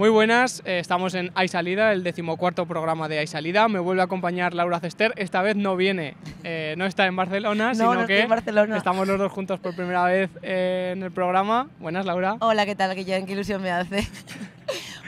Muy buenas, estamos en Hay Salida, el 14º programa de Hay Salida. Me vuelve a acompañar Laura Cester. Esta vez no viene, no está en Barcelona, sino que estamos los dos juntos por primera vez en el programa. Buenas, Laura. Hola, ¿qué tal, Guillén? Qué ilusión me hace.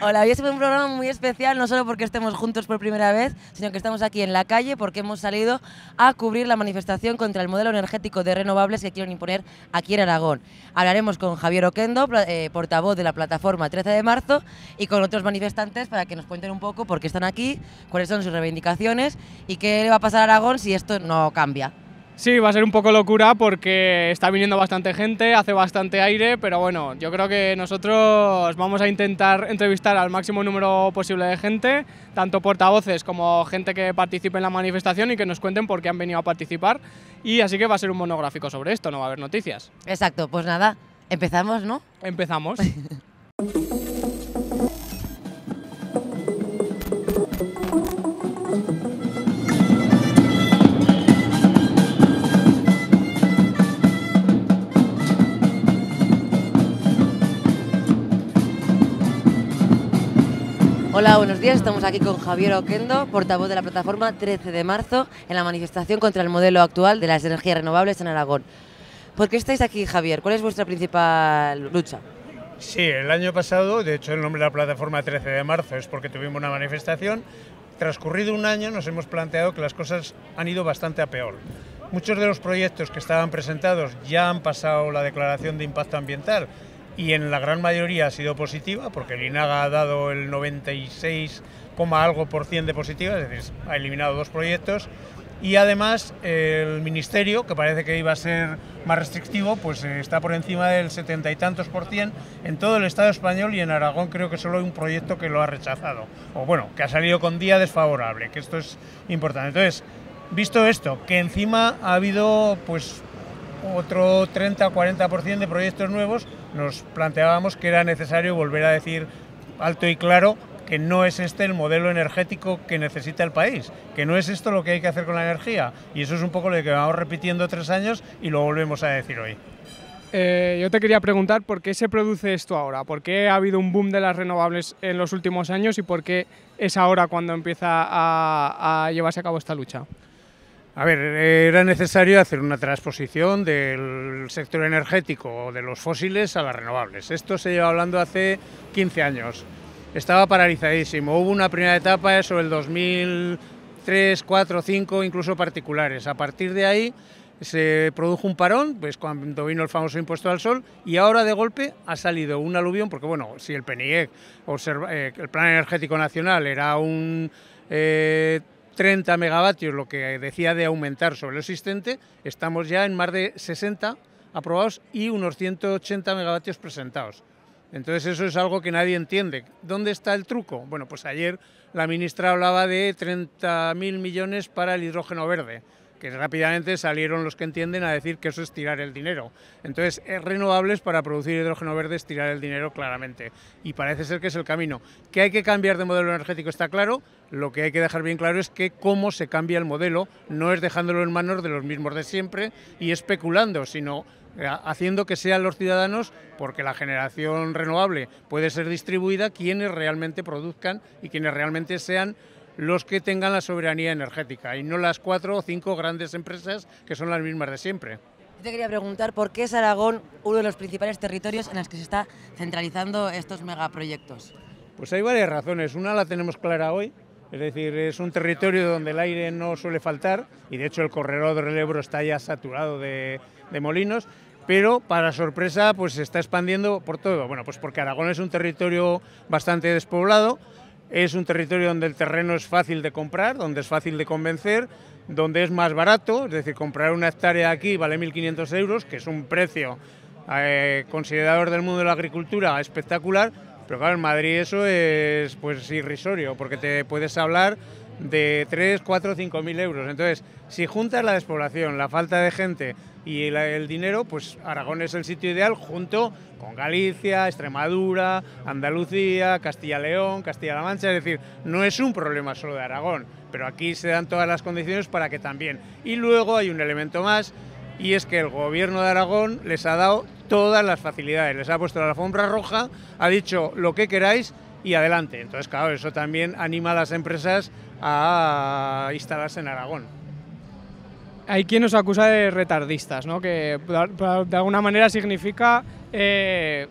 Hola, hoy es un programa muy especial, no solo porque estemos juntos por primera vez, sino que estamos aquí en la calle porque hemos salido a cubrir la manifestación contra el modelo energético de renovables que quieren imponer aquí en Aragón. Hablaremos con Javier Oquendo, portavoz de la plataforma 13 de marzo, y con otros manifestantes para que nos cuenten un poco por qué están aquí, cuáles son sus reivindicaciones y qué le va a pasar a Aragón si esto no cambia. Sí, va a ser un poco locura porque está viniendo bastante gente, hace bastante aire, pero bueno, yo creo que nosotros vamos a intentar entrevistar al máximo número posible de gente, tanto portavoces como gente que participe en la manifestación y que nos cuenten por qué han venido a participar. Y así que va a ser un monográfico sobre esto, no va a haber noticias. Exacto, pues nada, empezamos, ¿no? Empezamos. Hola, buenos días. Estamos aquí con Javier Oquendo, portavoz de la plataforma 13 de marzo, en la manifestación contra el modelo actual de las energías renovables en Aragón. ¿Por qué estáis aquí, Javier? ¿Cuál es vuestra principal lucha? Sí, el año pasado, de hecho el nombre de la plataforma 13 de marzo es porque tuvimos una manifestación. Transcurrido un año nos hemos planteado que las cosas han ido bastante a peor. Muchos de los proyectos que estaban presentados ya han pasado la declaración de impacto ambiental y en la gran mayoría ha sido positiva, porque el INAGA ha dado el 96, algo por cien de positiva, es decir, ha eliminado 2 proyectos, y además el Ministerio, que parece que iba a ser más restrictivo, pues está por encima del 70 y tantos % en todo el Estado español, y en Aragón creo que solo hay un proyecto que lo ha rechazado, o bueno, que ha salido con día desfavorable, que esto es importante. Entonces, visto esto, que encima ha habido pues otro 30-40% de proyectos nuevos, nos planteábamos que era necesario volver a decir alto y claro que no es este el modelo energético que necesita el país, que no es esto lo que hay que hacer con la energía, y eso es un poco lo que vamos repitiendo 3 años y lo volvemos a decir hoy. Yo te quería preguntar por qué se produce esto ahora, por qué ha habido un boom de las renovables en los últimos años y por qué es ahora cuando empieza a llevarse a cabo esta lucha. A ver, era necesario hacer una transposición del sector energético de los fósiles a las renovables. Esto se lleva hablando hace 15 años. Estaba paralizadísimo. Hubo una primera etapa sobre el 2003, 4, 5, incluso particulares. A partir de ahí se produjo un parón, pues cuando vino el famoso impuesto al sol, y ahora de golpe ha salido un aluvión, porque bueno, si el PNIEC, el Plan Energético Nacional, era un 30 megavatios lo que decía de aumentar sobre lo existente, estamos ya en más de 60 aprobados y unos 180 megavatios presentados. Entonces eso es algo que nadie entiende. ¿Dónde está el truco? Bueno, pues ayer la ministra hablaba de 30.000 millones para el hidrógeno verde, que rápidamente salieron los que entienden a decir que eso es tirar el dinero. Entonces, renovables para producir hidrógeno verde es tirar el dinero claramente, y parece ser que es el camino. Que hay que cambiar de modelo energético está claro, lo que hay que dejar bien claro es que cómo se cambia el modelo no es dejándolo en manos de los mismos de siempre y especulando, sino haciendo que sean los ciudadanos, porque la generación renovable puede ser distribuida, quienes realmente produzcan y quienes realmente sean los que tengan la soberanía energética y no las 4 o 5 grandes empresas que son las mismas de siempre. Yo te quería preguntar por qué es Aragón uno de los principales territorios en los que se está centralizando estos megaproyectos. Pues hay varias razones. Una la tenemos clara hoy, es decir, es un territorio donde el aire no suele faltar y de hecho el corredor del Ebro está ya saturado de molinos, pero para sorpresa pues se está expandiendo por todo. Bueno, pues porque Aragón es un territorio bastante despoblado. Es un territorio donde el terreno es fácil de comprar, donde es fácil de convencer, donde es más barato, es decir, comprar una hectárea aquí vale 1.500 euros, que es un precio considerador del mundo de la agricultura espectacular, pero claro, en Madrid eso es pues irrisorio, porque te puedes hablar de 3, 4, 5.000 euros. Entonces, si juntas la despoblación, la falta de gente y el dinero, pues Aragón es el sitio ideal junto con Galicia, Extremadura, Andalucía, Castilla-León, Castilla-La Mancha. Es decir, no es un problema solo de Aragón, pero aquí se dan todas las condiciones para que también. Y luego hay un elemento más, y es que el gobierno de Aragón les ha dado todas las facilidades, les ha puesto la alfombra roja, ha dicho lo que queráis, y adelante. Entonces, claro, eso también anima a las empresas a instalarse en Aragón. Hay quien nos acusa de retardistas, ¿no? Que de alguna manera significa querer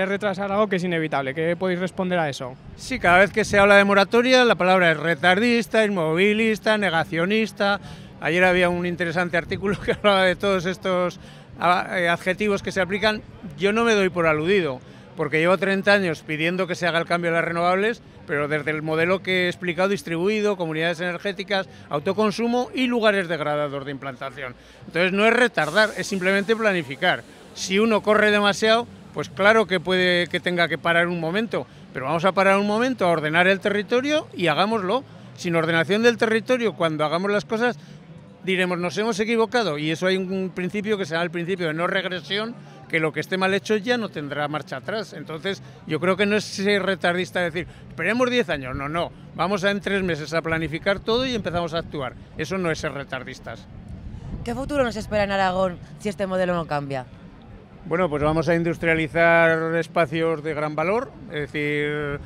retrasar algo que es inevitable. ¿Qué podéis responder a eso? Sí, cada vez que se habla de moratoria, la palabra es retardista, inmovilista, negacionista. Ayer había un interesante artículo que hablaba de todos estos adjetivos que se aplican. Yo no me doy por aludido, porque llevo 30 años pidiendo que se haga el cambio de las renovables, pero desde el modelo que he explicado, distribuido, comunidades energéticas, autoconsumo y lugares degradados de implantación. Entonces no es retardar, es simplemente planificar. Si uno corre demasiado, pues claro que puede que tenga que parar un momento, pero vamos a parar un momento a ordenar el territorio y hagámoslo. Sin ordenación del territorio, cuando hagamos las cosas, diremos, nos hemos equivocado, y eso hay un principio que se llama el principio de no regresión, que lo que esté mal hecho ya no tendrá marcha atrás. Entonces, yo creo que no es ser retardista decir, esperemos 10 años, no, vamos en 3 meses a planificar todo y empezamos a actuar. Eso no es ser retardistas. ¿Qué futuro nos espera en Aragón si este modelo no cambia? Bueno, pues vamos a industrializar espacios de gran valor, es decir,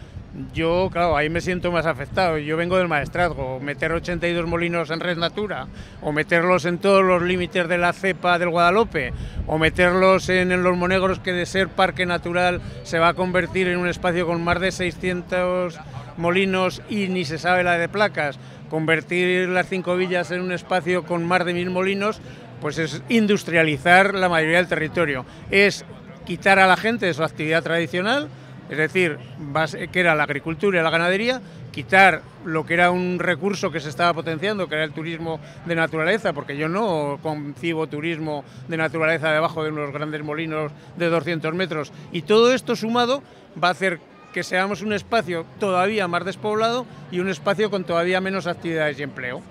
yo, claro, ahí me siento más afectado. Yo vengo del maestrazgo, meter 82 molinos en Red Natura, o meterlos en todos los límites de la cepa del Guadalope, o meterlos en los Monegros, que de ser parque natural se va a convertir en un espacio con más de 600 molinos y ni se sabe la de placas, convertir las 5 villas en un espacio con más de 1000 molinos, pues es industrializar la mayoría del territorio, es quitar a la gente de su actividad tradicional, es decir, que era la agricultura y la ganadería, quitar lo que era un recurso que se estaba potenciando, que era el turismo de naturaleza, porque yo no concibo turismo de naturaleza debajo de unos grandes molinos de 200 metros, y todo esto sumado va a hacer que seamos un espacio todavía más despoblado y un espacio con todavía menos actividades y empleo.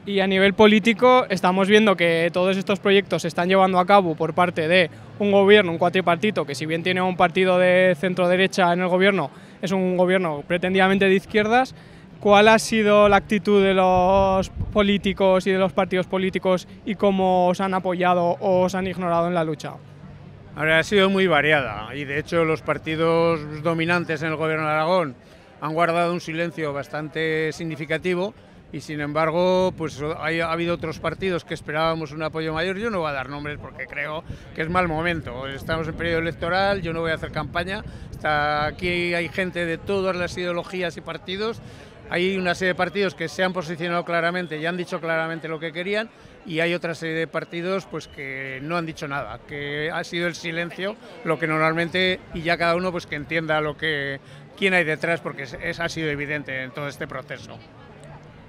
Y a nivel político estamos viendo que todos estos proyectos se están llevando a cabo por parte de un gobierno, un cuatripartito, que si bien tiene un partido de centro-derecha en el gobierno, es un gobierno pretendidamente de izquierdas. ¿Cuál ha sido la actitud de los políticos y de los partidos políticos y cómo os han apoyado o os han ignorado en la lucha? Ahora, ha sido muy variada y de hecho los partidos dominantes en el gobierno de Aragón han guardado un silencio bastante significativo. Y sin embargo, pues ha habido otros partidos que esperábamos un apoyo mayor. Yo no voy a dar nombres porque creo que es mal momento. Estamos en periodo electoral, yo no voy a hacer campaña. Aquí hay gente de todas las ideologías y partidos. Hay una serie de partidos que se han posicionado claramente y han dicho claramente lo que querían, y hay otra serie de partidos pues que no han dicho nada, que ha sido el silencio lo que normalmente, y ya cada uno pues que entienda quién hay detrás, porque ha sido evidente en todo este proceso.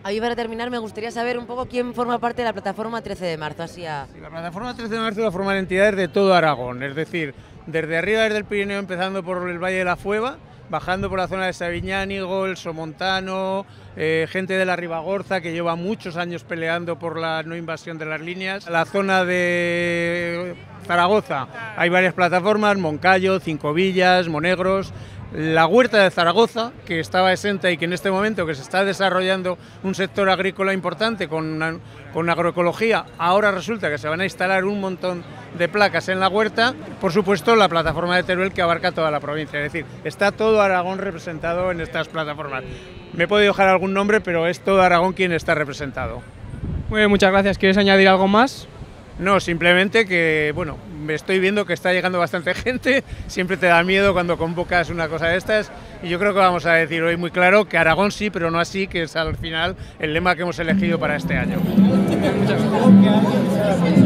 Ahí para terminar me gustaría saber un poco quién forma parte de la plataforma 13 de marzo. La plataforma 13 de marzo la forman entidades de todo Aragón, es decir, desde arriba, desde el Pirineo, empezando por el Valle de la Fueva, bajando por la zona de Sabiñánigo, el Somontano, gente de la Ribagorza que lleva muchos años peleando por la no invasión de las líneas. La zona de Zaragoza hay varias plataformas, Moncayo, Cinco Villas, Monegros. La Huerta de Zaragoza, que estaba exenta y que en este momento que se está desarrollando un sector agrícola importante con agroecología, ahora resulta que se van a instalar un montón de placas en la huerta. Por supuesto, la plataforma de Teruel, que abarca toda la provincia, es decir, está todo Aragón representado en estas plataformas. Me he podido dejar algún nombre, pero es todo Aragón quien está representado. Muy bien, muchas gracias. ¿Quieres añadir algo más? No, simplemente que, bueno, estoy viendo que está llegando bastante gente, siempre te da miedo cuando convocas una cosa de estas, y yo creo que vamos a decir hoy muy claro que Aragón sí, pero no así, que es al final el lema que hemos elegido para este año. Muchas gracias.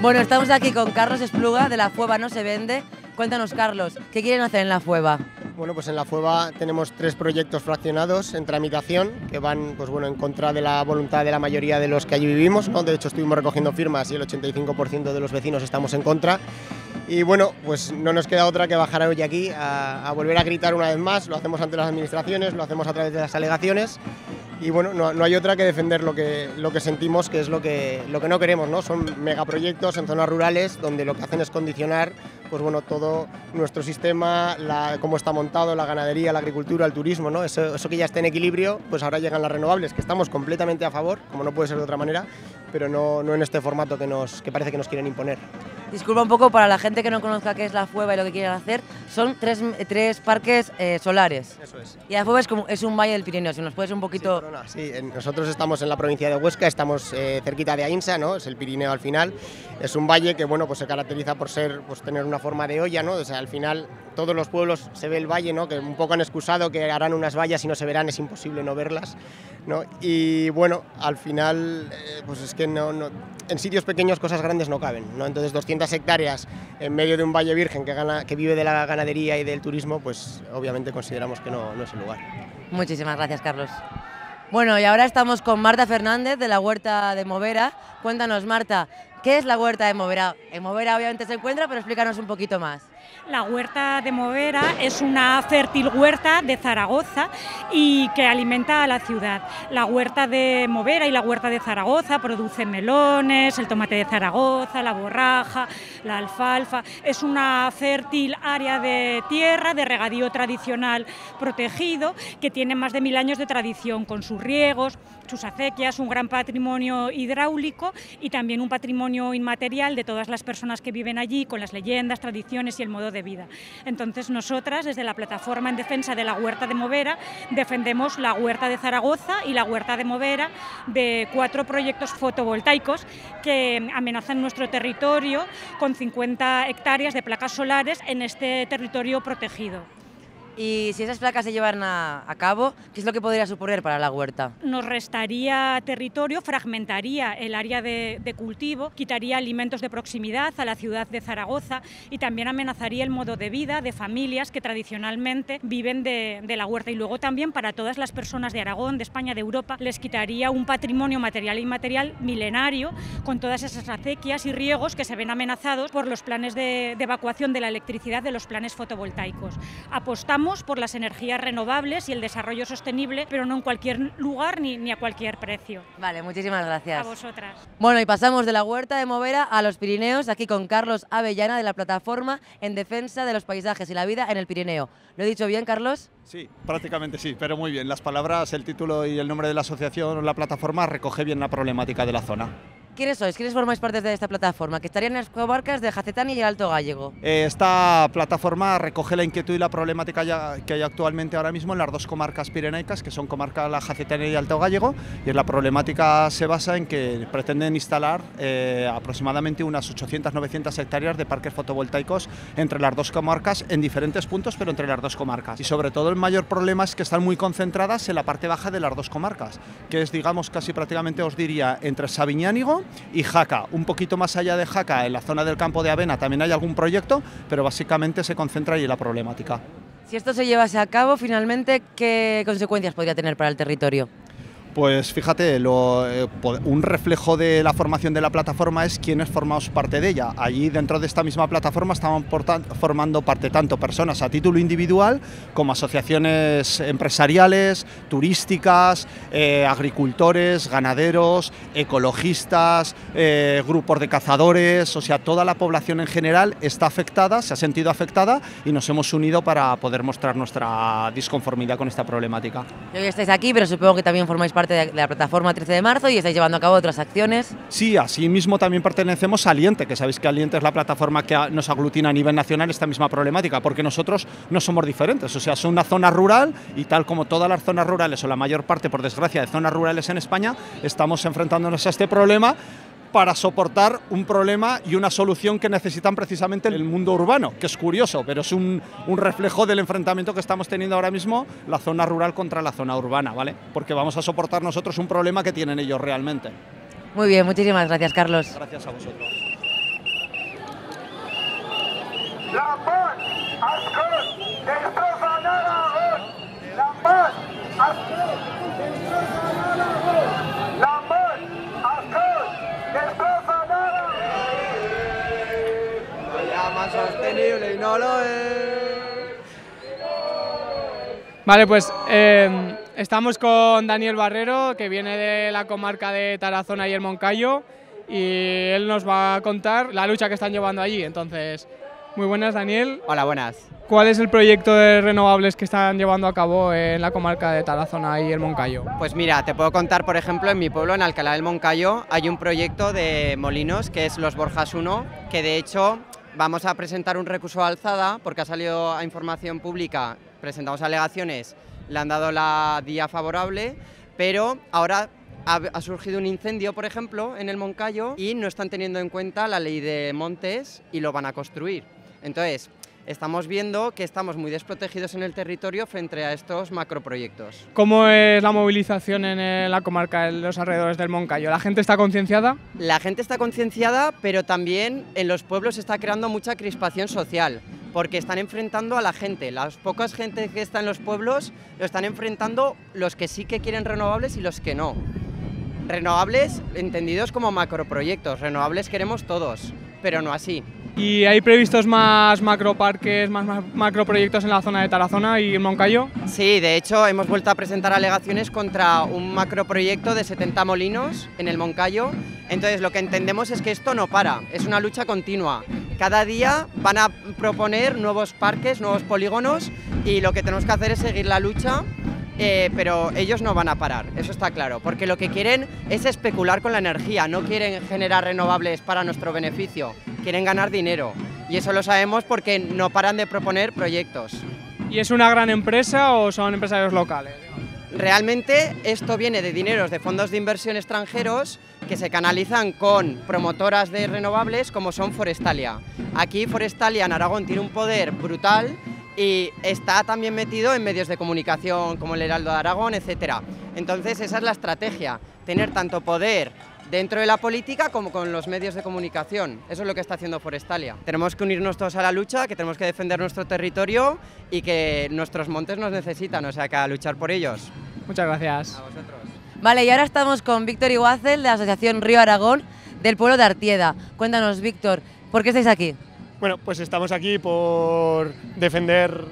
Bueno, estamos aquí con Carlos Espluga de La Fueva No Se Vende. Cuéntanos, Carlos, ¿qué quieren hacer en La Fueva? Bueno, pues en La Fueva tenemos 3 proyectos fraccionados en tramitación que van, pues bueno, en contra de la voluntad de la mayoría de los que allí vivimos, ¿no? De hecho, estuvimos recogiendo firmas y el 85% de los vecinos estamos en contra. Y bueno, pues no nos queda otra que bajar hoy aquí a volver a gritar una vez más. Lo hacemos ante las administraciones, lo hacemos a través de las alegaciones. Y bueno, no hay otra que defender lo que sentimos, que es lo que no queremos, ¿no? Son megaproyectos en zonas rurales donde lo que hacen es condicionar, pues bueno, todo nuestro sistema, cómo está montado, la ganadería, la agricultura, el turismo, ¿no? Eso que ya está en equilibrio, pues ahora llegan las renovables, que estamos completamente a favor, como no puede ser de otra manera, pero no en este formato que parece que nos quieren imponer. Disculpa un poco para la gente que no conozca qué es la FUEVA y lo que quieren hacer. Son tres parques solares. Eso es. Y la FUEVA es un valle del Pirineo, si nos puedes un poquito... Sí, nosotros estamos en la provincia de Huesca, estamos cerquita de Ainsa, ¿no? Es el Pirineo al final. Es un valle que bueno, pues se caracteriza por tener una forma de olla, ¿no? O sea, al final todos los pueblos se ve el valle, ¿no? Que un poco han excusado que harán unas vallas y no se verán, es imposible no verlas, ¿no? Y bueno, al final pues es que en sitios pequeños cosas grandes no caben, ¿no? Entonces 200 hectáreas en medio de un valle virgen que vive de la ganadería y del turismo, pues obviamente consideramos que no es el lugar. Muchísimas gracias, Carlos. Bueno, y ahora estamos con Marta Fernández de la Huerta de Movera. Cuéntanos, Marta, ¿qué es la Huerta de Movera? En Movera obviamente se encuentra, pero explícanos un poquito más. La Huerta de Movera es una fértil huerta de Zaragoza y que alimenta a la ciudad. La Huerta de Movera y la Huerta de Zaragoza producen melones, el tomate de Zaragoza, la borraja, la alfalfa. Es una fértil área de tierra de regadío tradicional protegido que tiene más de 1000 años de tradición, con sus riegos, sus acequias, un gran patrimonio hidráulico y también un patrimonio inmaterial de todas las personas que viven allí, con las leyendas, tradiciones y el modo de vida. Entonces nosotras, desde la plataforma en defensa de la Huerta de Movera, defendemos la Huerta de Zaragoza y la Huerta de Movera, de 4 proyectos fotovoltaicos que amenazan nuestro territorio con 50 hectáreas de placas solares en este territorio protegido. Y si esas placas se llevan a cabo, ¿qué es lo que podría suponer para la huerta? Nos restaría territorio, fragmentaría el área de cultivo, quitaría alimentos de proximidad a la ciudad de Zaragoza y también amenazaría el modo de vida de familias que tradicionalmente viven de la huerta. Y luego también para todas las personas de Aragón, de España, de Europa, les quitaría un patrimonio material e inmaterial milenario con todas esas acequias y riegos que se ven amenazados por los planes de evacuación de la electricidad de los planes fotovoltaicos. Apostamos por las energías renovables y el desarrollo sostenible, pero no en cualquier lugar ni a cualquier precio. Vale, muchísimas gracias. A vosotras. Bueno, y pasamos de la Huerta de Movera a los Pirineos, aquí con Carlos Avellana de la Plataforma en Defensa de los Paisajes y la Vida en el Pirineo. ¿Lo he dicho bien, Carlos? Sí, prácticamente sí, pero muy bien. Las palabras, el título y el nombre de la asociación o la plataforma recoge bien la problemática de la zona. ¿Quiénes sois? ¿Quiénes formáis parte de esta plataforma? Que estarían en las comarcas de Jacetania y el Alto Gállego. Esta plataforma recoge la inquietud y la problemática que hay actualmente ahora mismo en las 2 comarcas pirenaicas, que son comarca la Jacetania y Alto Gállego, y la problemática se basa en que pretenden instalar aproximadamente unas 800-900 hectáreas de parques fotovoltaicos entre las 2 comarcas, en diferentes puntos, pero entre las 2 comarcas. Y sobre todo el mayor problema es que están muy concentradas en la parte baja de las 2 comarcas, que es, digamos, casi prácticamente, os diría, entre Sabiñánigo y Jaca. Un poquito más allá de Jaca, en la zona del campo de Avena, también hay algún proyecto, pero básicamente se concentra ahí la problemática. Si esto se llevase a cabo, finalmente, ¿qué consecuencias podría tener para el territorio? Pues fíjate, un reflejo de la formación de la plataforma es quienes formamos parte de ella. Allí dentro de esta misma plataforma estaban formando parte tanto personas a título individual como asociaciones empresariales, turísticas, agricultores, ganaderos, ecologistas, grupos de cazadores, o sea, toda la población en general está afectada, se ha sentido afectada y nos hemos unido para poder mostrar nuestra disconformidad con esta problemática. Y hoy estáis aquí, pero supongo que también formáis parte de la plataforma 13 de marzo y estáis llevando a cabo otras acciones. Sí, asimismo también pertenecemos a Aliente, que sabéis que Aliente es la plataforma que nos aglutina a nivel nacional esta misma problemática, porque nosotros no somos diferentes, o sea, es una zona rural y tal como todas las zonas rurales o la mayor parte, por desgracia, de zonas rurales en España, estamos enfrentándonos a este problema para soportar un problema y una solución que necesitan precisamente el mundo urbano, que es curioso, pero es un reflejo del enfrentamiento que estamos teniendo ahora mismo la zona rural contra la zona urbana, ¿vale? Porque vamos a soportar nosotros un problema que tienen ellos realmente. Muy bien, muchísimas gracias, Carlos. Gracias a vosotros. Vale, pues estamos con Daniel Barrero, que viene de la comarca de Tarazona y el Moncayo, y él nos va a contar la lucha que están llevando allí. Entonces, muy buenas, Daniel. Hola, buenas. ¿Cuál es el proyecto de renovables que están llevando a cabo en la comarca de Tarazona y el Moncayo? Pues mira, te puedo contar, por ejemplo, en mi pueblo, en Alcalá del Moncayo, hay un proyecto de molinos que es Los Borjas 1, que de hecho vamos a presentar un recurso de alzada porque ha salido a información pública, presentamos alegaciones, le han dado la día favorable, pero ahora ha surgido un incendio, por ejemplo, en el Moncayo y no están teniendo en cuenta la ley de montes y lo van a construir. Entonces, estamos viendo que estamos muy desprotegidos en el territorio frente a estos macroproyectos. ¿Cómo es la movilización en la comarca, en los alrededores del Moncayo? ¿La gente está concienciada? La gente está concienciada, pero también en los pueblos se está creando mucha crispación social, porque están enfrentando a la gente. Las pocas gente que está en los pueblos lo están enfrentando los que sí que quieren renovables y los que no. Renovables entendidos como macroproyectos, renovables queremos todos, pero no así. ¿Y hay previstos más macroparques, más macroproyectos en la zona de Tarazona y el Moncayo? Sí, de hecho hemos vuelto a presentar alegaciones contra un macroproyecto de 70 molinos en el Moncayo. Entonces lo que entendemos es que esto no para, es una lucha continua. Cada día van a proponer nuevos parques, nuevos polígonos y lo que tenemos que hacer es seguir la lucha. Pero ellos no van a parar, eso está claro, porque lo que quieren es especular con la energía, no quieren generar renovables para nuestro beneficio, quieren ganar dinero y eso lo sabemos porque no paran de proponer proyectos. ¿Y es una gran empresa o son empresarios locales? Realmente esto viene de dineros de fondos de inversión extranjeros que se canalizan con promotoras de renovables como son Forestalia. Aquí Forestalia en Aragón tiene un poder brutal y está también metido en medios de comunicación como el Heraldo de Aragón, etc. Entonces esa es la estrategia, tener tanto poder dentro de la política como con los medios de comunicación. Eso es lo que está haciendo Forestalia. Tenemos que unirnos todos a la lucha, que tenemos que defender nuestro territorio y que nuestros montes nos necesitan, o sea que a luchar por ellos. Muchas gracias. A vosotros. Vale, y ahora estamos con Víctor Iguazel de la Asociación Río Aragón del pueblo de Artieda. Cuéntanos, Víctor, ¿por qué estáis aquí? Bueno, pues estamos aquí por defender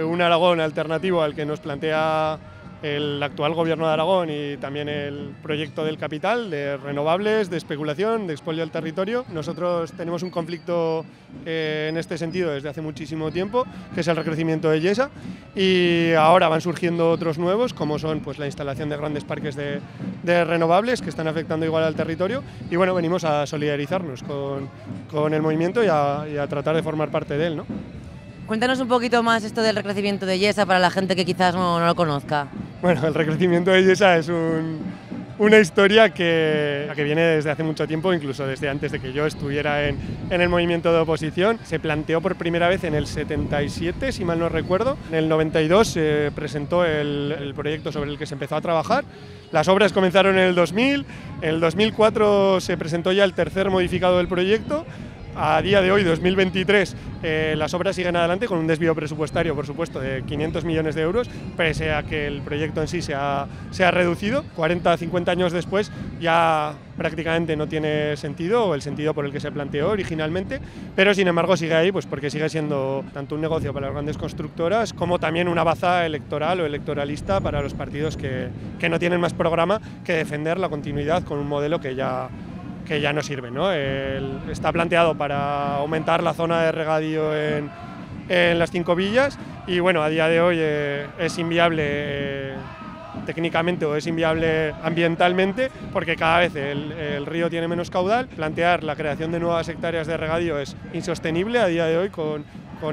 un Aragón alternativo al que nos plantea el actual gobierno de Aragón y también el proyecto del capital, de renovables, de especulación, de expolio del territorio. Nosotros tenemos un conflicto en este sentido desde hace muchísimo tiempo, que es el recrecimiento de Yesa, y ahora van surgiendo otros nuevos, como son pues, la instalación de grandes parques de renovables que están afectando igual al territorio, y bueno, venimos a solidarizarnos con el movimiento y a tratar de formar parte de él, ¿no? Cuéntanos un poquito más esto del recrecimiento de Yesa para la gente que quizás no lo conozca. Bueno, el recrecimiento de Yesa es una historia que viene desde hace mucho tiempo, incluso desde antes de que yo estuviera en el movimiento de oposición. Se planteó por primera vez en el 77, si mal no recuerdo. En el 92 se presentó el proyecto sobre el que se empezó a trabajar. Las obras comenzaron en el 2000, en el 2004 se presentó ya el tercer modificado del proyecto. A día de hoy, 2023, las obras siguen adelante con un desvío presupuestario, por supuesto, de 500 millones de euros, pese a que el proyecto en sí se ha reducido. 40 o 50 años después ya prácticamente no tiene sentido, o el sentido por el que se planteó originalmente, pero sin embargo sigue ahí, pues porque sigue siendo tanto un negocio para las grandes constructoras como también una baza electoral o electoralista para los partidos que no tienen más programa que defender la continuidad con un modelo que ya no sirve, ¿no? Está planteado para aumentar la zona de regadío en las 5 villas y bueno, a día de hoy es inviable técnicamente o es inviable ambientalmente porque cada vez el río tiene menos caudal. Plantear la creación de nuevas hectáreas de regadío es insostenible a día de hoy con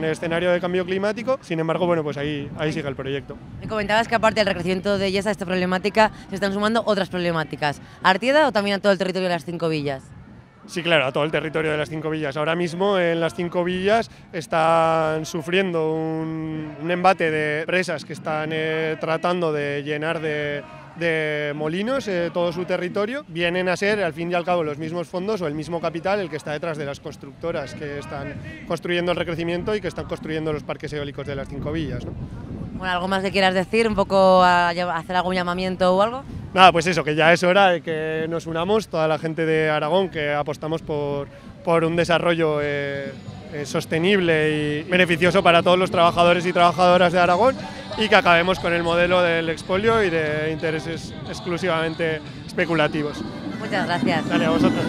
el escenario de cambio climático. Sin embargo, bueno, pues ahí sigue el proyecto. Me comentabas que aparte del recrecimiento de Yesa, esta problemática, se están sumando otras problemáticas. ¿A Artieda o también a todo el territorio de las 5 villas? Sí, claro, a todo el territorio de las 5 villas. Ahora mismo en las 5 villas están sufriendo un embate de empresas que están tratando de llenar de molinos todo su territorio. Vienen a ser al fin y al cabo los mismos fondos o el mismo capital el que está detrás de las constructoras que están construyendo el recrecimiento y que están construyendo los parques eólicos de las 5 villas, ¿no? Bueno, ¿algo más que quieras decir? ¿Un poco a hacer algún llamamiento o algo? Nada, pues eso, que ya es hora de que nos unamos, toda la gente de Aragón, que apostamos por un desarrollo sostenible y beneficioso para todos los trabajadores y trabajadoras de Aragón, y que acabemos con el modelo del expolio y de intereses exclusivamente especulativos. Muchas gracias. Dale, a vosotros.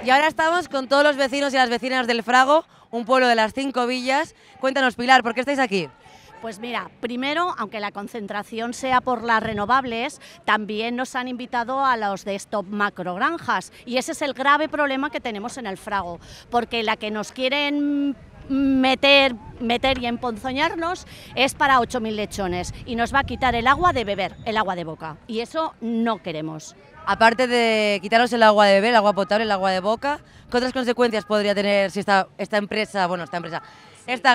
Y ahora estamos con todos los vecinos y las vecinas del Frago, un pueblo de las 5 villas. Cuéntanos, Pilar, ¿por qué estáis aquí? Pues mira, primero, aunque la concentración sea por las renovables, también nos han invitado a los de Stop Macrogranjas, y ese es el grave problema que tenemos en el Frago, porque la que nos quieren meter y emponzoñarnos es para 8.000 lechones y nos va a quitar el agua de beber, el agua de boca, y eso no queremos. Aparte de quitaros el agua de beber, el agua potable, el agua de boca, ¿qué otras consecuencias podría tener si esta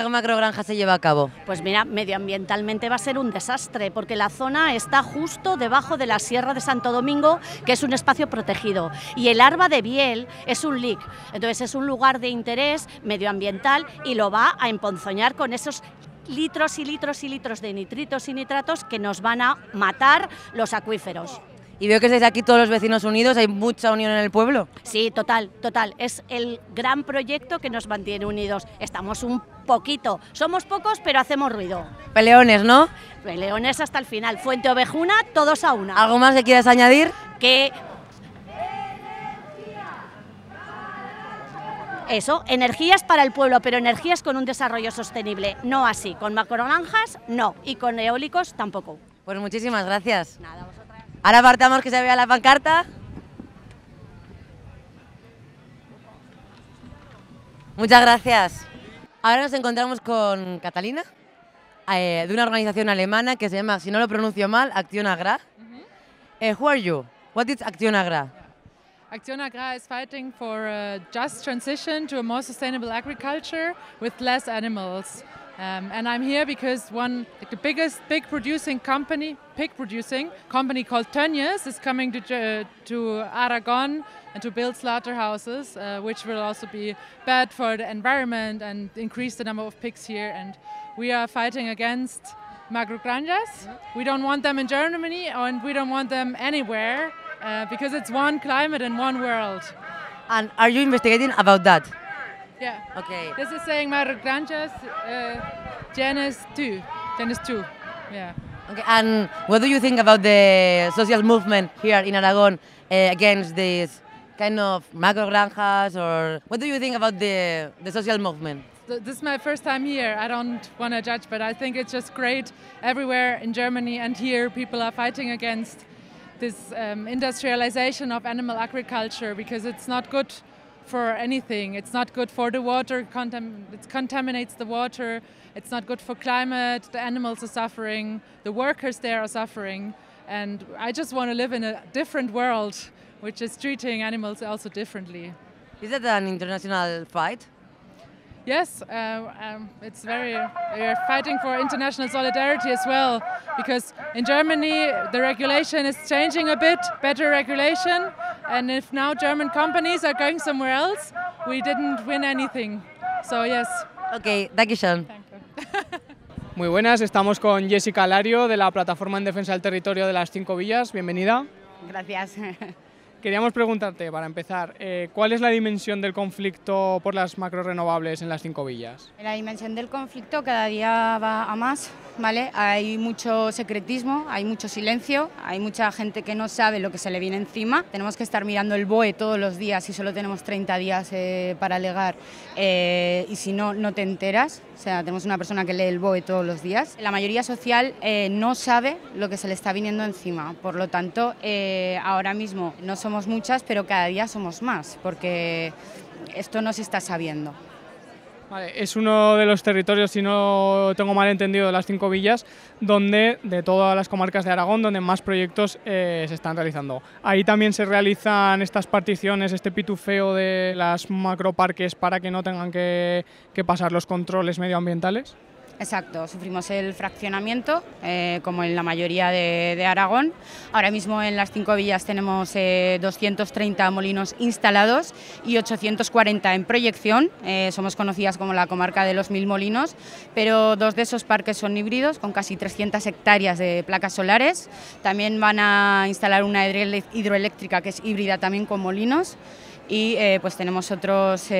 macrogranja se lleva a cabo? Pues mira, medioambientalmente va a ser un desastre, porque la zona está justo debajo de la Sierra de Santo Domingo, que es un espacio protegido, y el Arba de Biel es un LIC, entonces es un lugar de interés medioambiental y lo va a emponzoñar con esos litros y litros y litros de nitritos y nitratos que nos van a matar los acuíferos. Y veo que estáis aquí todos los vecinos unidos, ¿hay mucha unión en el pueblo? Sí, total, es el gran proyecto que nos mantiene unidos. Estamos un poquito, somos pocos pero hacemos ruido. Peleones, ¿no? Peleones hasta el final, Fuente Ovejuna, todos a una. ¿Algo más que quieras añadir? Que eso, energías para el pueblo, pero energías con un desarrollo sostenible, no así, con macrogranjas no, y con eólicos tampoco. Pues muchísimas gracias. Nada, vosotras. Ahora apartamos que se vea la pancarta. Muchas gracias. Ahora nos encontramos con Catalina, de una organización alemana que se llama, si no lo pronuncio mal, Acción Agra. Who are you? What is Acción Agra? Acción Agra is fighting for a just transition to a more sustainable agriculture with less animals. And I'm here because the biggest pig producing company called Tönnies is coming to Aragon and to build slaughterhouses, which will also be bad for the environment and increase the number of pigs here. And we are fighting against macrogranjas. We don't want them in Germany, and we don't want them anywhere because it's one climate and one world. And are you investigating about that? Yeah. Okay. This is saying macrogranjas, genus 2. Yeah. Okay. And what do you think about the social movement here in Aragon against this kind of macrogranjas, or what do you think about the social movement? This is my first time here. I don't want to judge, but I think it's just great. Everywhere in Germany and here, people are fighting against this industrialization of animal agriculture because it's not good for anything. It's not good for the water, it contaminates the water, it's not good for climate, the animals are suffering, the workers there are suffering, and I just want to live in a different world, which is treating animals also differently. Is that an international fight? Yes, we're fighting for international solidarity as well, because in Germany the regulation is changing a bit, better regulation, and if now German companies are going somewhere else, we didn't win anything. So yes. Okay, dankeschön. Thank you. Muy buenas, estamos con Jessica Lario de la Plataforma en Defensa del Territorio de las 5 Villas. Bienvenida. Gracias. Queríamos preguntarte, para empezar, ¿cuál es la dimensión del conflicto por las macrorenovables en las 5 villas? La dimensión del conflicto cada día va a más, ¿vale? Hay mucho secretismo, hay mucho silencio, hay mucha gente que no sabe lo que se le viene encima. Tenemos que estar mirando el BOE todos los días y solo tenemos 30 días para alegar, y si no, no te enteras. O sea, tenemos una persona que lee el BOE todos los días. La mayoría social no sabe lo que se le está viniendo encima, por lo tanto, ahora mismo no somos muchas, pero cada día somos más, porque esto no se está sabiendo. Vale, es uno de los territorios, si no tengo mal entendido, de las 5 villas, donde de todas las comarcas de Aragón, donde más proyectos se están realizando. Ahí también se realizan estas particiones, este pitufeo de las macroparques para que no tengan que pasar los controles medioambientales. Exacto, sufrimos el fraccionamiento, como en la mayoría de Aragón. Ahora mismo en las 5 villas tenemos 230 molinos instalados y 840 en proyección. Somos conocidas como la comarca de los 1000 molinos, pero 2 de esos parques son híbridos, con casi 300 hectáreas de placas solares. También van a instalar una hidroeléctrica que es híbrida también con molinos. Y pues tenemos otros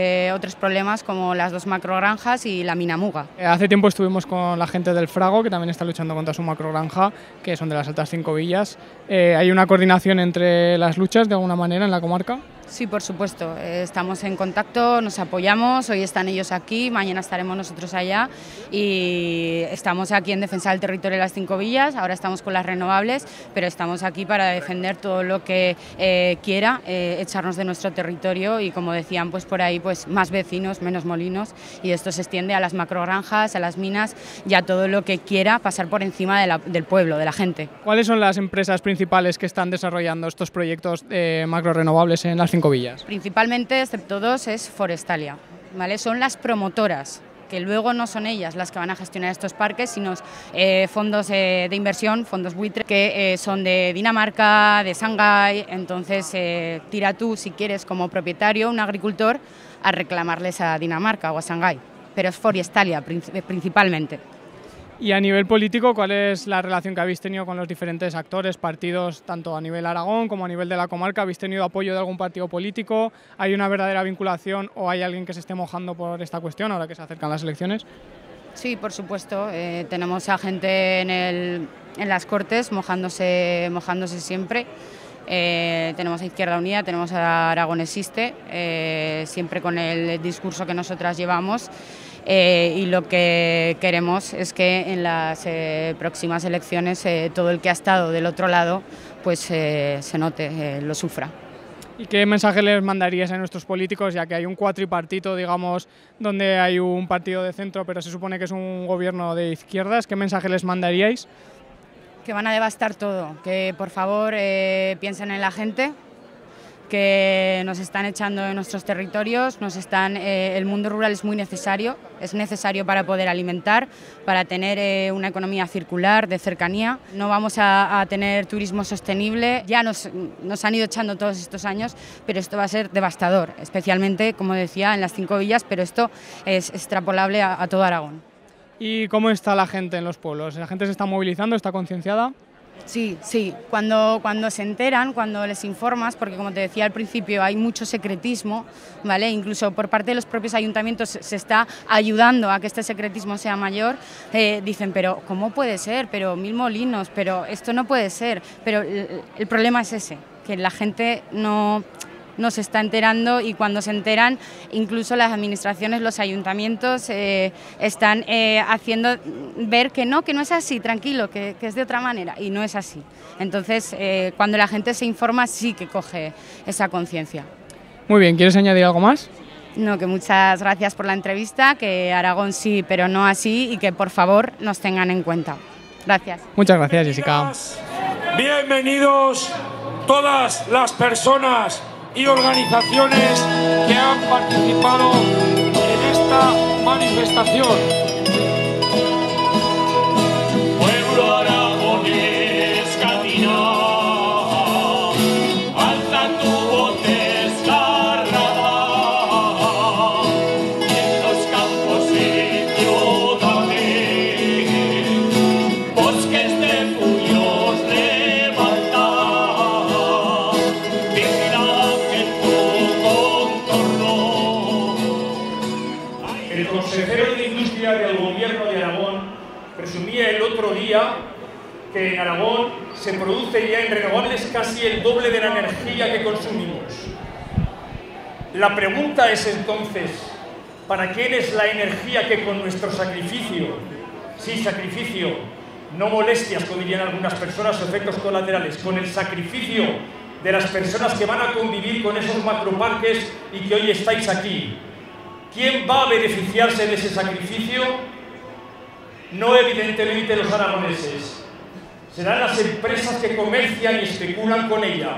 problemas como las 2 macrogranjas y la mina Muga. Hace tiempo estuvimos con la gente del Frago, que también está luchando contra su macrogranja, que son de las altas 5 villas. ¿Hay una coordinación entre las luchas de alguna manera en la comarca? Sí, por supuesto. Estamos en contacto, nos apoyamos, hoy están ellos aquí, mañana estaremos nosotros allá y estamos aquí en defensa del territorio de las 5 villas, ahora estamos con las renovables, pero estamos aquí para defender todo lo que quiera echarnos de nuestro territorio y, como decían, pues por ahí pues más vecinos, menos molinos, y esto se extiende a las macrogranjas, a las minas y a todo lo que quiera pasar por encima del pueblo, de la gente. ¿Cuáles son las empresas principales que están desarrollando estos proyectos macrorenovables en las 5 villas? Principalmente, excepto 2, es Forestalia, ¿vale? Son las promotoras, que luego no son ellas las que van a gestionar estos parques, sino fondos de inversión, fondos buitre, que son de Dinamarca, de Shanghái. Entonces tira tú, si quieres, como propietario, un agricultor, a reclamarles a Dinamarca o a Shanghái, pero es Forestalia principalmente. Y a nivel político, ¿cuál es la relación que habéis tenido con los diferentes actores, partidos, tanto a nivel Aragón como a nivel de la comarca? ¿Habéis tenido apoyo de algún partido político? ¿Hay una verdadera vinculación o hay alguien que se esté mojando por esta cuestión ahora que se acercan las elecciones? Sí, por supuesto. Tenemos a gente en las Cortes mojándose siempre. Tenemos a Izquierda Unida, tenemos a Aragón Existe, siempre con el discurso que nosotras llevamos. Y lo que queremos es que en las próximas elecciones todo el que ha estado del otro lado pues se note, lo sufra. ¿Y qué mensaje les mandarías a nuestros políticos, ya que hay un cuatripartito, digamos, donde hay un partido de centro, pero se supone que es un gobierno de izquierdas? ¿Qué mensaje les mandaríais? Que van a devastar todo, que por favor piensen en la gente, que nos están echando de nuestros territorios, el mundo rural es muy necesario, es necesario para poder alimentar, para tener una economía circular, de cercanía. No vamos a tener turismo sostenible, ya nos han ido echando todos estos años, pero esto va a ser devastador, especialmente, como decía, en las 5 villas, pero esto es extrapolable a todo Aragón. ¿Y cómo está la gente en los pueblos? ¿La gente se está movilizando, está concienciada? Sí, sí. Cuando se enteran, cuando les informas, porque como te decía al principio hay mucho secretismo, ¿vale? Incluso por parte de los propios ayuntamientos se está ayudando a que este secretismo sea mayor, dicen, pero ¿cómo puede ser? Pero 1000 molinos, pero esto no puede ser. Pero el problema es ese, que la gente no se está enterando y cuando se enteran, incluso las administraciones, los ayuntamientos están haciendo ver que no es así, tranquilo, que es de otra manera y no es así. Entonces, cuando la gente se informa sí que coge esa conciencia. Muy bien, ¿quieres añadir algo más? No, que muchas gracias por la entrevista, que Aragón sí, pero no así y que por favor nos tengan en cuenta. Gracias. Muchas gracias, Jessica. Bienvenidos todas las personas y organizaciones que han participado en esta manifestación. Pueblo aragonés, camina, alza tu voz desgarrada, en los campos y ciudades, bosques de furios levanta. El consejero de Industria del Gobierno de Aragón presumía el otro día que en Aragón se produce ya en renovables casi el doble de la energía que consumimos. La pregunta es entonces, ¿para quién es la energía que con nuestro sacrificio, sí, sacrificio, no molestias, como dirían algunas personas, o efectos colaterales, con el sacrificio de las personas que van a convivir con esos macroparques y que hoy estáis aquí? ¿Quién va a beneficiarse de ese sacrificio? No evidentemente los aragoneses. Serán las empresas que comercian y especulan con ella.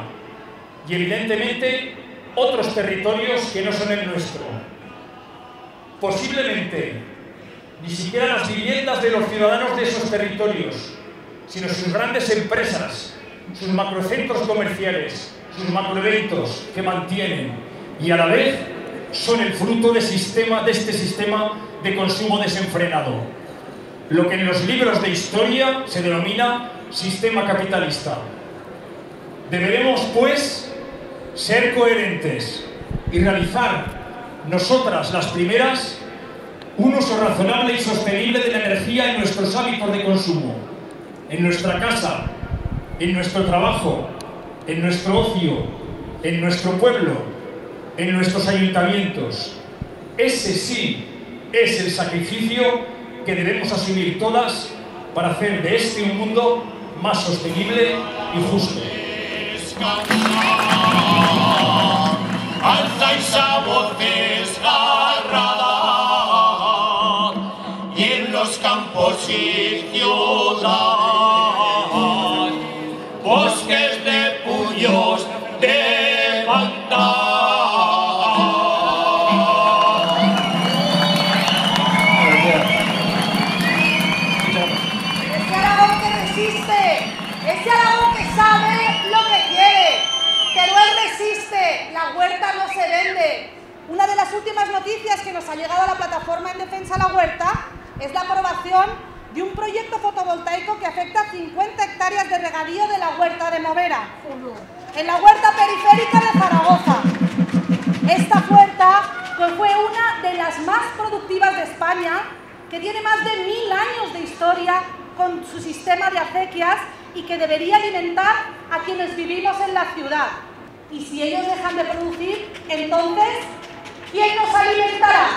Y evidentemente otros territorios que no son el nuestro. Posiblemente ni siquiera las viviendas de los ciudadanos de esos territorios, sino sus grandes empresas, sus macrocentros comerciales, sus macroeventos que mantienen y a la vez son el fruto de este sistema de consumo desenfrenado. Lo que en los libros de historia se denomina sistema capitalista. Deberemos, pues, ser coherentes y realizar, nosotras las primeras, un uso razonable y sostenible de la energía en nuestros hábitos de consumo, en nuestra casa, en nuestro trabajo, en nuestro ocio, en nuestro pueblo, en nuestros ayuntamientos. Ese sí es el sacrificio que debemos asumir todas para hacer de este un mundo más sostenible y justo. Alzáis a voz desgarrada y en los campos y ciudad, bosques de puños levantar. Ese Aragón que resiste, ese Aragón que sabe lo que quiere, pero él resiste, la huerta no se vende. Una de las últimas noticias que nos ha llegado a la plataforma en defensa de la huerta es la aprobación de un proyecto fotovoltaico que afecta a 50 hectáreas de regadío de la huerta de Movera, en la huerta periférica de Zaragoza. Esta huerta fue una de las más productivas de España, que tiene más de 1000 años de historia con su sistema de acequias y que debería alimentar a quienes vivimos en la ciudad. Y si ellos dejan de producir, entonces, ¿quién nos alimentará?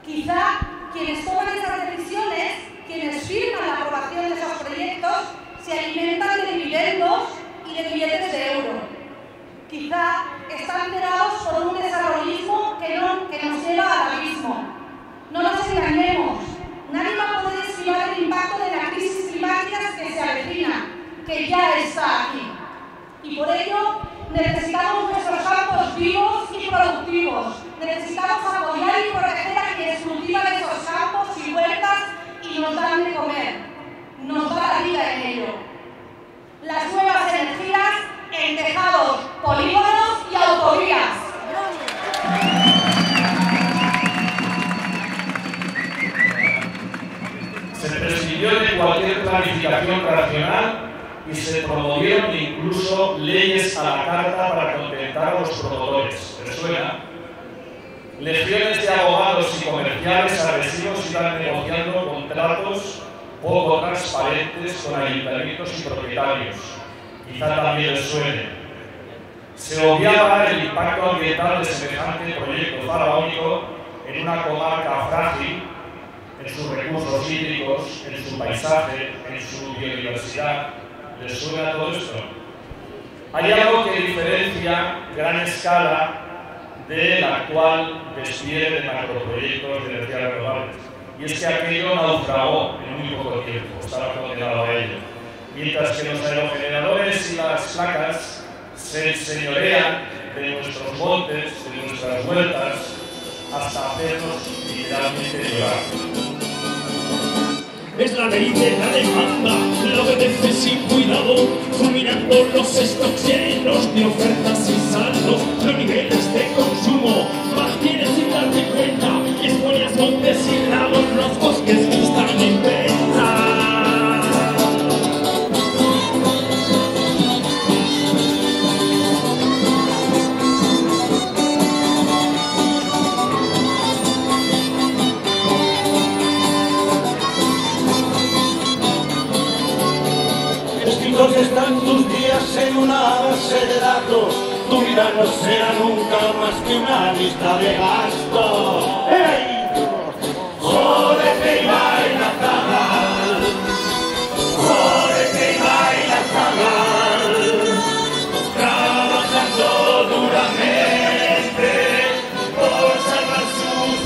Quizá quienes toman esas decisiones, quienes firman la aprobación de esos proyectos, se alimentan de dividendos y de billetes de euro. Quizá están cegados por un desarrollismo que nos lleva al abismo. No nos engañemos, nadie va a poder esquivar el impacto de la crisis climática que se avecina, que ya está aquí. Y por ello necesitamos nuestros campos vivos y productivos. Necesitamos apoyar y proteger a quienes cultivan esos campos y huertas y nos dan de comer. Nos da la vida en ello. Las nuevas energías en tejados, polígonos y autovías. Se prescindió de cualquier planificación racional y se promovieron incluso leyes a la carta para contentar a los promotores. ¿Les suena? Legiones de abogados y comerciales agresivos iban negociando contratos poco transparentes con ayuntamientos y propietarios. Quizá también les suene. Se obviaba el impacto ambiental de semejante proyecto faraónico en una comarca frágil, en sus recursos hídricos, en su paisaje, en su biodiversidad. ¿Les suena todo esto? Hay algo que diferencia a gran escala del actual despliegue de macroproyectos de energías renovables. Y es que aquello naufragó en muy poco tiempo, estaba condenado a ello. Mientras que los aerogeneradores y las placas se enseñorean de nuestros montes, de nuestras huertas, hasta hacernos literalmente llorar. Es la ley de la demanda, lo obedece sin cuidado, fulminando los stocks llenos de ofertas y saldos, los niveles de consumo mantienes sin darte cuenta, y exponías montes y lagos, los bosques que están en venta. Están tus días en una base de datos, tu vida no será nunca más que una lista de gastos. ¡Hey! Jódete y baila zagal, jódete y baila zagal, trabajando duramente por salvar sus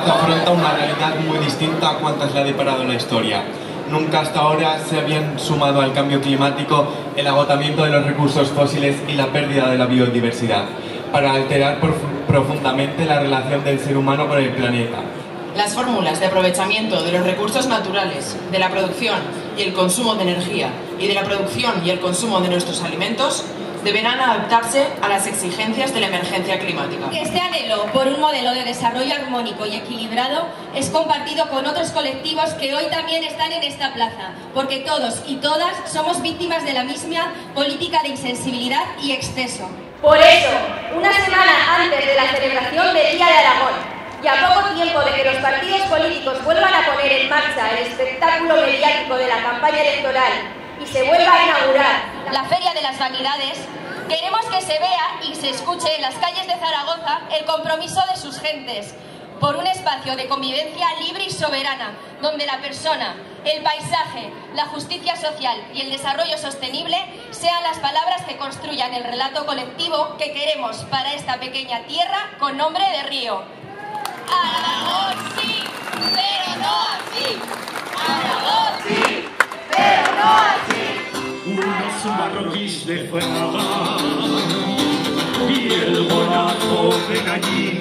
que afronta una realidad muy distinta a cuantas le ha deparado la historia. Nunca hasta ahora se habían sumado al cambio climático el agotamiento de los recursos fósiles y la pérdida de la biodiversidad, para alterar profundamente la relación del ser humano con el planeta. Las fórmulas de aprovechamiento de los recursos naturales, de la producción y el consumo de energía y de la producción y el consumo de nuestros alimentos deberán adaptarse a las exigencias de la emergencia climática. Este anhelo por un modelo de desarrollo armónico y equilibrado es compartido con otros colectivos que hoy también están en esta plaza, porque todos y todas somos víctimas de la misma política de insensibilidad y exceso. Por eso, una semana antes de la celebración del Día de Aragón, y a poco tiempo de que los partidos políticos vuelvan a poner en marcha el espectáculo mediático de la campaña electoral y se vuelva a inaugurar la Feria de las Vanidades, queremos que se vea y se escuche en las calles de Zaragoza el compromiso de sus gentes por un espacio de convivencia libre y soberana, donde la persona, el paisaje, la justicia social y el desarrollo sostenible sean las palabras que construyan el relato colectivo que queremos para esta pequeña tierra con nombre de río. Aragón sí, pero no así. Aragón sí, pero no así. Unos marroquíes de Fraga y el bonazo de Gallín,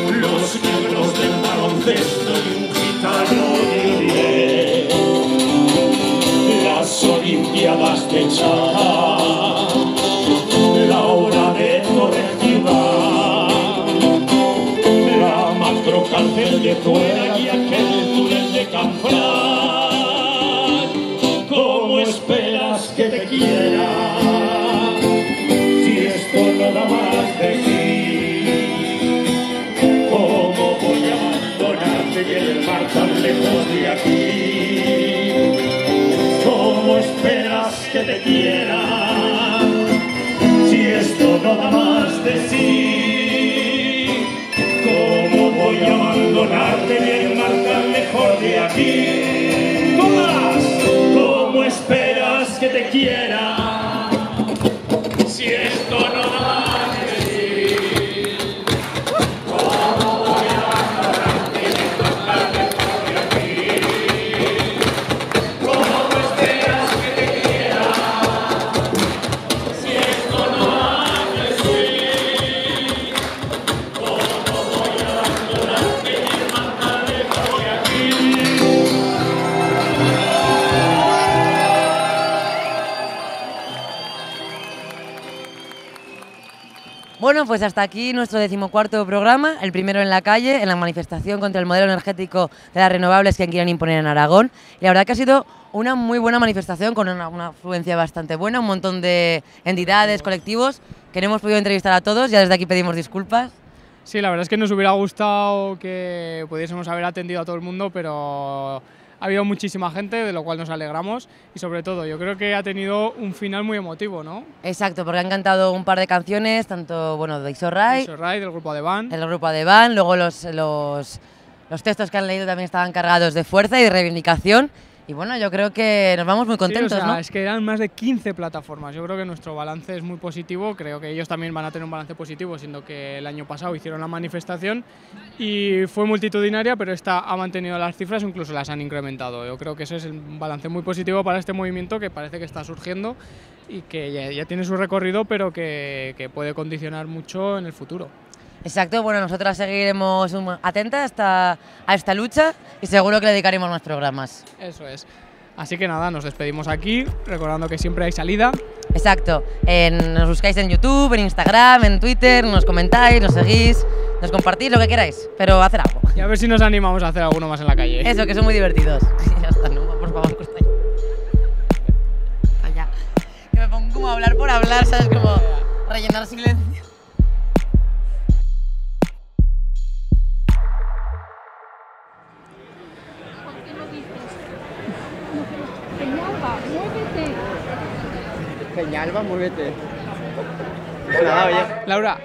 los negros del baloncesto y un gitano de Diez, las olimpiadas de Chá, la hora de correctiva, la macrocárcel de Tuera y aquel túnel de Canfranc. ¿Cómo esperas que te quiera si esto no da más de sí? ¿Cómo voy a abandonarte y en el mar tan lejos de aquí? ¿Cómo esperas que te quiera si esto no da más de sí? ¿Cómo voy a abandonarte y en el mar tan lejos de aquí? ¡Todas! ¿Cómo esperas que te quiera si esto no da más de sí? ¿Cómo voy a abandonarte y encontrarte por aquí? ¿Cómo esperas que te quiera si esto no da más de sí? ¿Cómo voy a abandonarte y encontrarte por aquí? Bueno, pues hasta aquí nuestro 14º programa, el primero en la calle, en la manifestación contra el modelo energético de las renovables que quieren imponer en Aragón. Y la verdad que ha sido una muy buena manifestación con una afluencia bastante buena, un montón de entidades, colectivos, que no hemos podido entrevistar a todos, ya desde aquí pedimos disculpas. Sí, la verdad es que nos hubiera gustado que pudiésemos haber atendido a todo el mundo, pero ha habido muchísima gente, de lo cual nos alegramos y sobre todo yo creo que ha tenido un final muy emotivo, ¿no? Exacto, porque han cantado un par de canciones, tanto bueno, de Isorrai, del grupo Adeván, luego los textos que han leído también estaban cargados de fuerza y de reivindicación. Y bueno, yo creo que nos vamos muy contentos, sí, o sea, ¿no? Es que eran más de 15 plataformas. Yo creo que nuestro balance es muy positivo. Creo que ellos también van a tener un balance positivo, siendo que el año pasado hicieron la manifestación y fue multitudinaria, pero esta ha mantenido las cifras, incluso las han incrementado. Yo creo que ese es un balance muy positivo para este movimiento que parece que está surgiendo y que ya tiene su recorrido, pero que puede condicionar mucho en el futuro. Exacto, bueno, nosotras seguiremos atentas a esta lucha y seguro que le dedicaremos más programas. Eso es. Así que nada, nos despedimos aquí, recordando que siempre hay salida. Exacto, nos buscáis en YouTube, en Instagram, en Twitter, nos comentáis, nos seguís, nos compartís, lo que queráis, pero hacer algo. Y a ver si nos animamos a hacer alguno más en la calle. Eso, que son muy divertidos. Ya está, no, por favor, costa. Allá. Que me pongo como a hablar por hablar, ¿sabes? Como rellenar silencio. Peñalba, muévete. Nada, oye. Laura.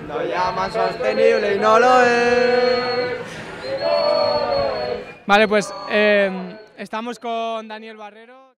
No llama sostenible y no lo es. Vale, pues estamos con Daniel Barrero.